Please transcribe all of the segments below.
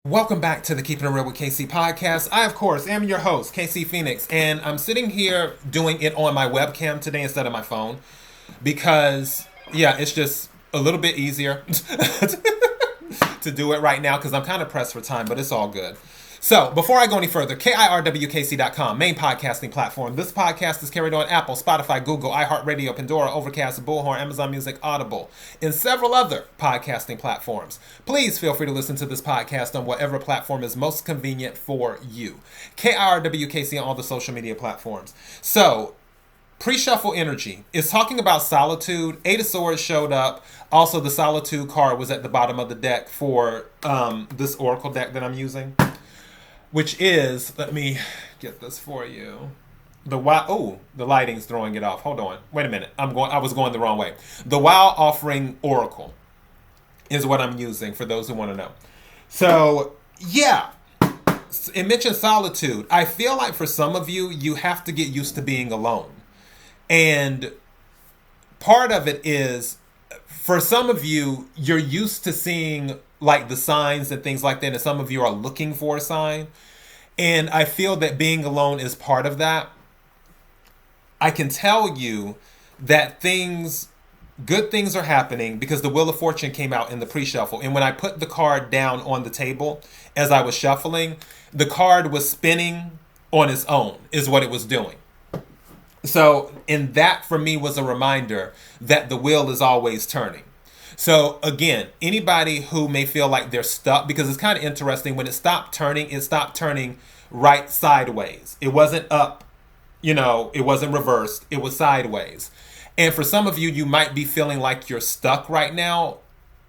Welcome back to the Keeping It Real with KC podcast. I, of course, am your host, KC Phoenix, and I'm sitting here doing it on my webcam today instead of my phone because, yeah, it's just a little bit easier to do it right now because I'm kind of pressed for time, but it's all good. So, before I go any further, KIRWKC.com, main podcasting platform. This podcast is carried on Apple, Spotify, Google, iHeartRadio, Pandora, Overcast, Bullhorn, Amazon Music, Audible, and several other podcasting platforms. Please feel free to listen to this podcast on whatever platform is most convenient for you. KIRWKC on all the social media platforms. So, Pre-shuffle energy is talking about Solitude. Eight of Swords showed up. Also, the Solitude card was at the bottom of the deck for this Oracle deck that I'm using. Which is, let me get this for you. The lighting's throwing it off. Hold on. Wait a minute. I was going the wrong way. The Wow Offering Oracle is what I'm using for those who want to know. So, yeah. It mentioned solitude. I feel like for some of you, you have to get used to being alone. And part of it is, for some of you, you're used to seeing like the signs and things like that, and some of you are looking for a sign. And I feel that being alone is part of that. I can tell you that good things are happening because the Wheel of Fortune came out in the pre-shuffle. And when I put the card down on the table as I was shuffling, the card was spinning on its own, is what it was doing. So, and that for me was a reminder that the wheel is always turning. So again, anybody who may feel like they're stuck, because it's kind of interesting, when it stopped turning right sideways. It wasn't up, it wasn't reversed, it was sideways. And for some of you, you might be feeling like you're stuck right now,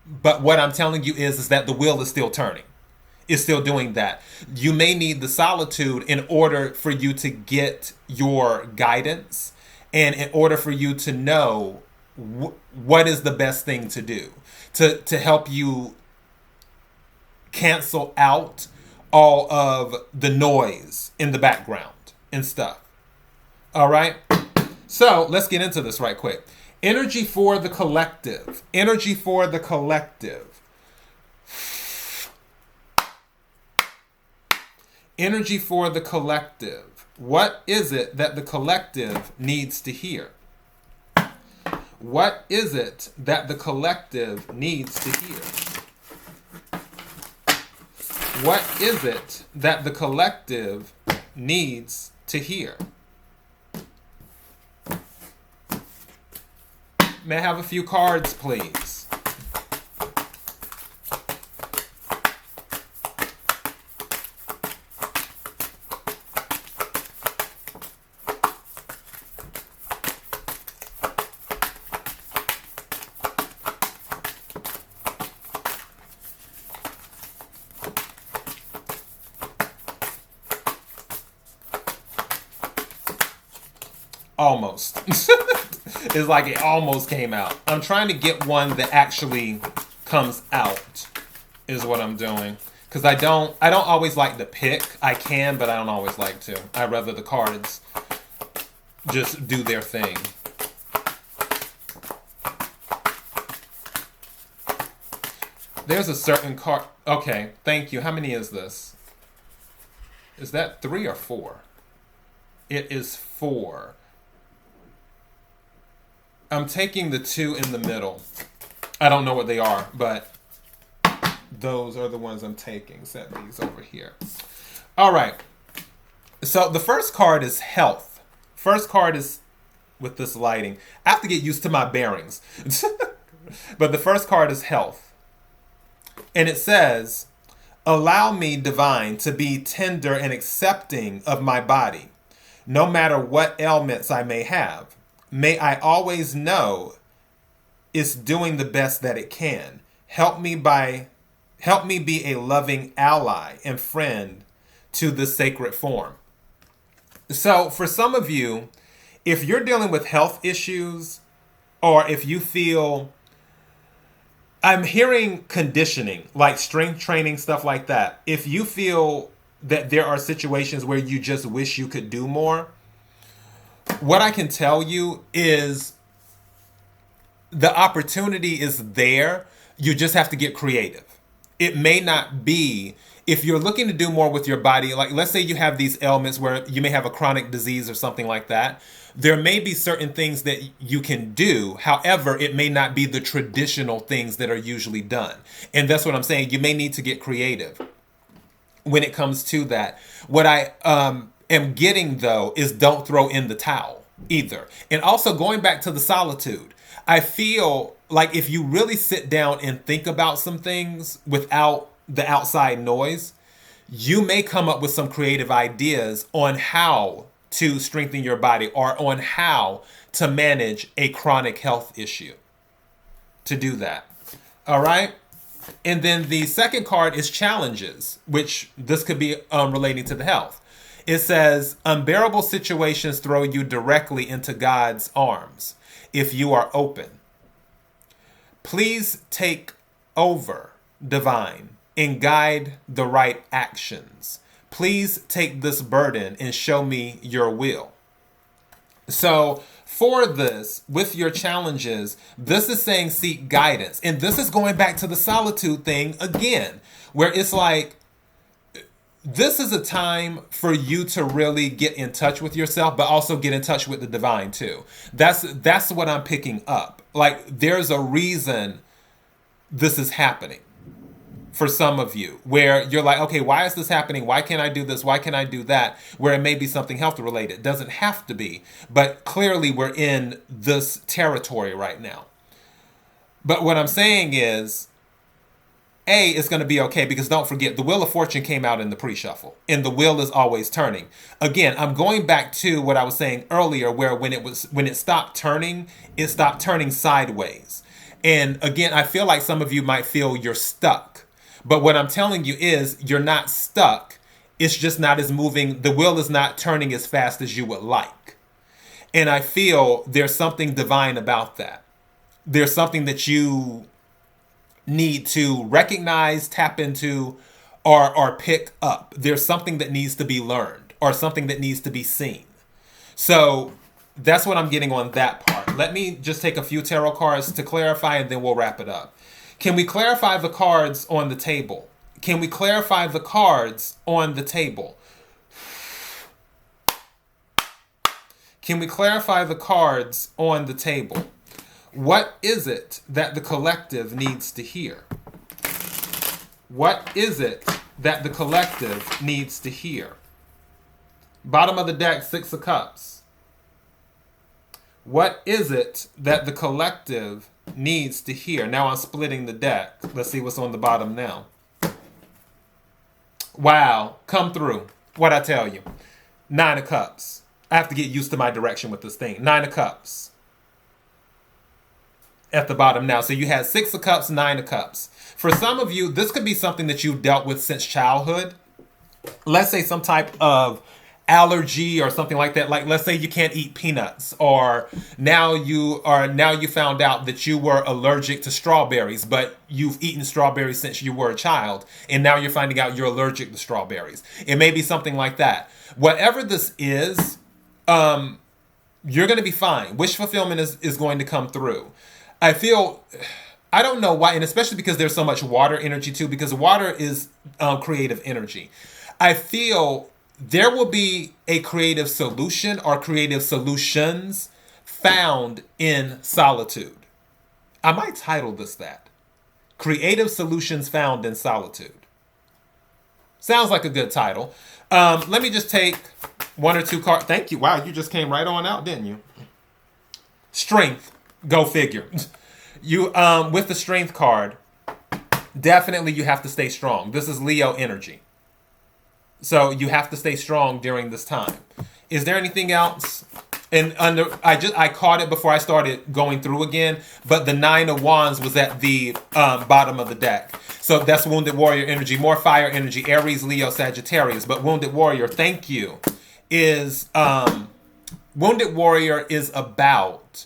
but what I'm telling you is that the wheel is still turning. It's still doing that. You may need the solitude in order for you to get your guidance and in order for you to know what is the best thing to do to help you cancel out all of the noise in the background and stuff. All right. So let's get into this right quick. Energy for the collective. Energy for the collective. Energy for the collective. What is it that the collective needs to hear? What is it that the collective needs to hear? What is it that the collective needs to hear? May I have a few cards, please? Almost. It's like it almost came out. I'm trying to get one that actually comes out is what I'm doing. Because I don't always like to pick. I can, but I don't always like to. I'd rather the cards just do their thing. There's a certain card. Okay, thank you. How many is this? Is that 3 or 4? It is 4. I'm taking the 2 in the middle. I don't know what they are, but those are the ones I'm taking. Set these over here. All right. So the first card is health. First card is with this lighting. I have to get used to my bearings. But the first card is health. And it says, allow me, divine, to be tender and accepting of my body, no matter what ailments I may have. May I always know it's doing the best that it can. Help me be a loving ally and friend to the sacred form. So for some of you, if you're dealing with health issues, or if you feel, I'm hearing conditioning, like strength training, stuff like that. If you feel that there are situations where you just wish you could do more, what I can tell you is the opportunity is there. You just have to get creative. It may not be, if you're looking to do more with your body, like let's say you have these ailments where you may have a chronic disease or something like that. There may be certain things that you can do. However, it may not be the traditional things that are usually done. And that's what I'm saying. You may need to get creative when it comes to that. What I am getting, though, is don't throw in the towel either. And also going back to the solitude, I feel like if you really sit down and think about some things without the outside noise, you may come up with some creative ideas on how to strengthen your body or on how to manage a chronic health issue to do that. All right. And then the second card is challenges, which this could be relating to the health. It says, unbearable situations throw you directly into God's arms if you are open. Please take over, divine, and guide the right actions. Please take this burden and show me your will. So for this, with your challenges, this is saying seek guidance. And this is going back to the solitude thing again, where it's like, this is a time for you to really get in touch with yourself, but also get in touch with the divine too. That's what I'm picking up. Like, there's a reason this is happening for some of you, where you're like, okay, why is this happening? Why can't I do this? Why can't I do that? Where it may be something health related. It doesn't have to be, but clearly we're in this territory right now. But what I'm saying is, A, it's going to be okay, because don't forget, the Wheel of Fortune came out in the pre-shuffle, and the wheel is always turning. Again, I'm going back to what I was saying earlier, where when it stopped turning, it stopped turning sideways. And again, I feel like some of you might feel you're stuck. But what I'm telling you is, you're not stuck. It's just not as moving. The wheel is not turning as fast as you would like. And I feel there's something divine about that. There's something that you need to recognize, tap into, or pick up. There's something that needs to be learned, or something that needs to be seen. So that's what I'm getting on that part. Let me just take a few tarot cards to clarify, and then we'll wrap it up. Can we clarify the cards on the table? Can we clarify the cards on the table? Can we clarify the cards on the table? What is it that the collective needs to hear? What is it that the collective needs to hear? Bottom of the deck, Six of Cups. What is it that the collective needs to hear? Now I'm splitting the deck. Let's see what's on the bottom now. Wow, come through. What'd I tell you? Nine of Cups. I have to get used to my direction with this thing. Nine of Cups. At the bottom now. So you had Six of Cups, Nine of Cups. For some of you, this could be something that you've dealt with since childhood. Let's say some type of allergy or something like that. Like, let's say you can't eat peanuts, or now you found out that you were allergic to strawberries, but you've eaten strawberries since you were a child, and now you're finding out you're allergic to strawberries. It may be something like that. Whatever this is, you're going to be fine. Wish fulfillment is going to come through. I don't know why, and especially because there's so much water energy too, because water is creative energy. I feel there will be a creative solution or creative solutions found in solitude. I might title this that. Creative solutions found in solitude. Sounds like a good title. Let me just take one or two cards. Thank you. Wow, you just came right on out, didn't you? Strength. Go figure. You with the strength card, definitely you have to stay strong. This is Leo energy. So you have to stay strong during this time. Is there anything else? And I caught it before I started going through again, but the Nine of Wands was at the bottom of the deck. So that's Wounded Warrior energy, more fire energy, Aries, Leo, Sagittarius. But Wounded Warrior, thank you, is Wounded Warrior is about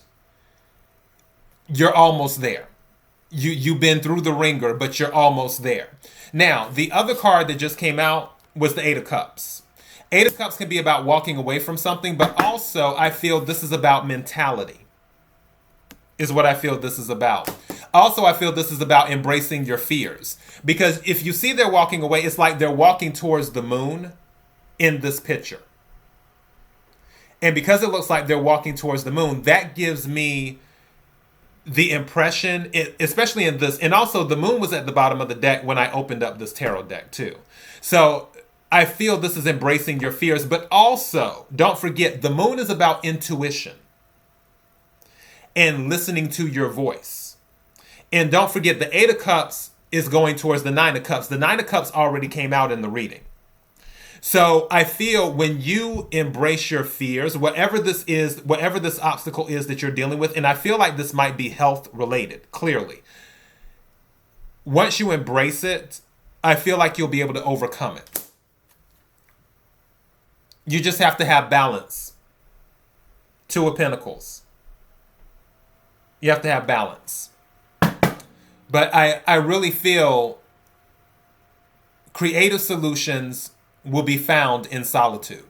you're almost there. You've been through the ringer, but you're almost there. Now, the other card that just came out was the Eight of Cups. Eight of Cups can be about walking away from something, but also I feel this is about mentality, is what I feel this is about. Also, I feel this is about embracing your fears. Because if you see they're walking away, it's like they're walking towards the moon in this picture. And because it looks like they're walking towards the moon, that gives me the impression, especially in this, and also the moon was at the bottom of the deck when I opened up this tarot deck too. So I feel this is embracing your fears, but also don't forget the moon is about intuition and listening to your voice. And don't forget the Eight of Cups is going towards the Nine of Cups. The Nine of Cups already came out in the reading. So I feel when you embrace your fears, whatever this is, whatever this obstacle is that you're dealing with, and I feel like this might be health related, clearly. Once you embrace it, I feel like you'll be able to overcome it. You just have to have balance. Two of Pentacles. You have to have balance. But I really feel creative solutions will be found in solitude.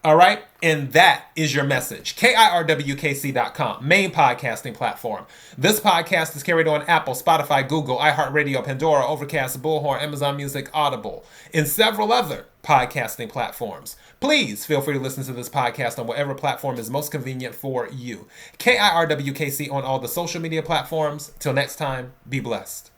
All right? And that is your message. KIRWKC.com, main podcasting platform. This podcast is carried on Apple, Spotify, Google, iHeartRadio, Pandora, Overcast, Bullhorn, Amazon Music, Audible, and several other podcasting platforms. Please feel free to listen to this podcast on whatever platform is most convenient for you. KIRWKC on all the social media platforms. Till next time, be blessed.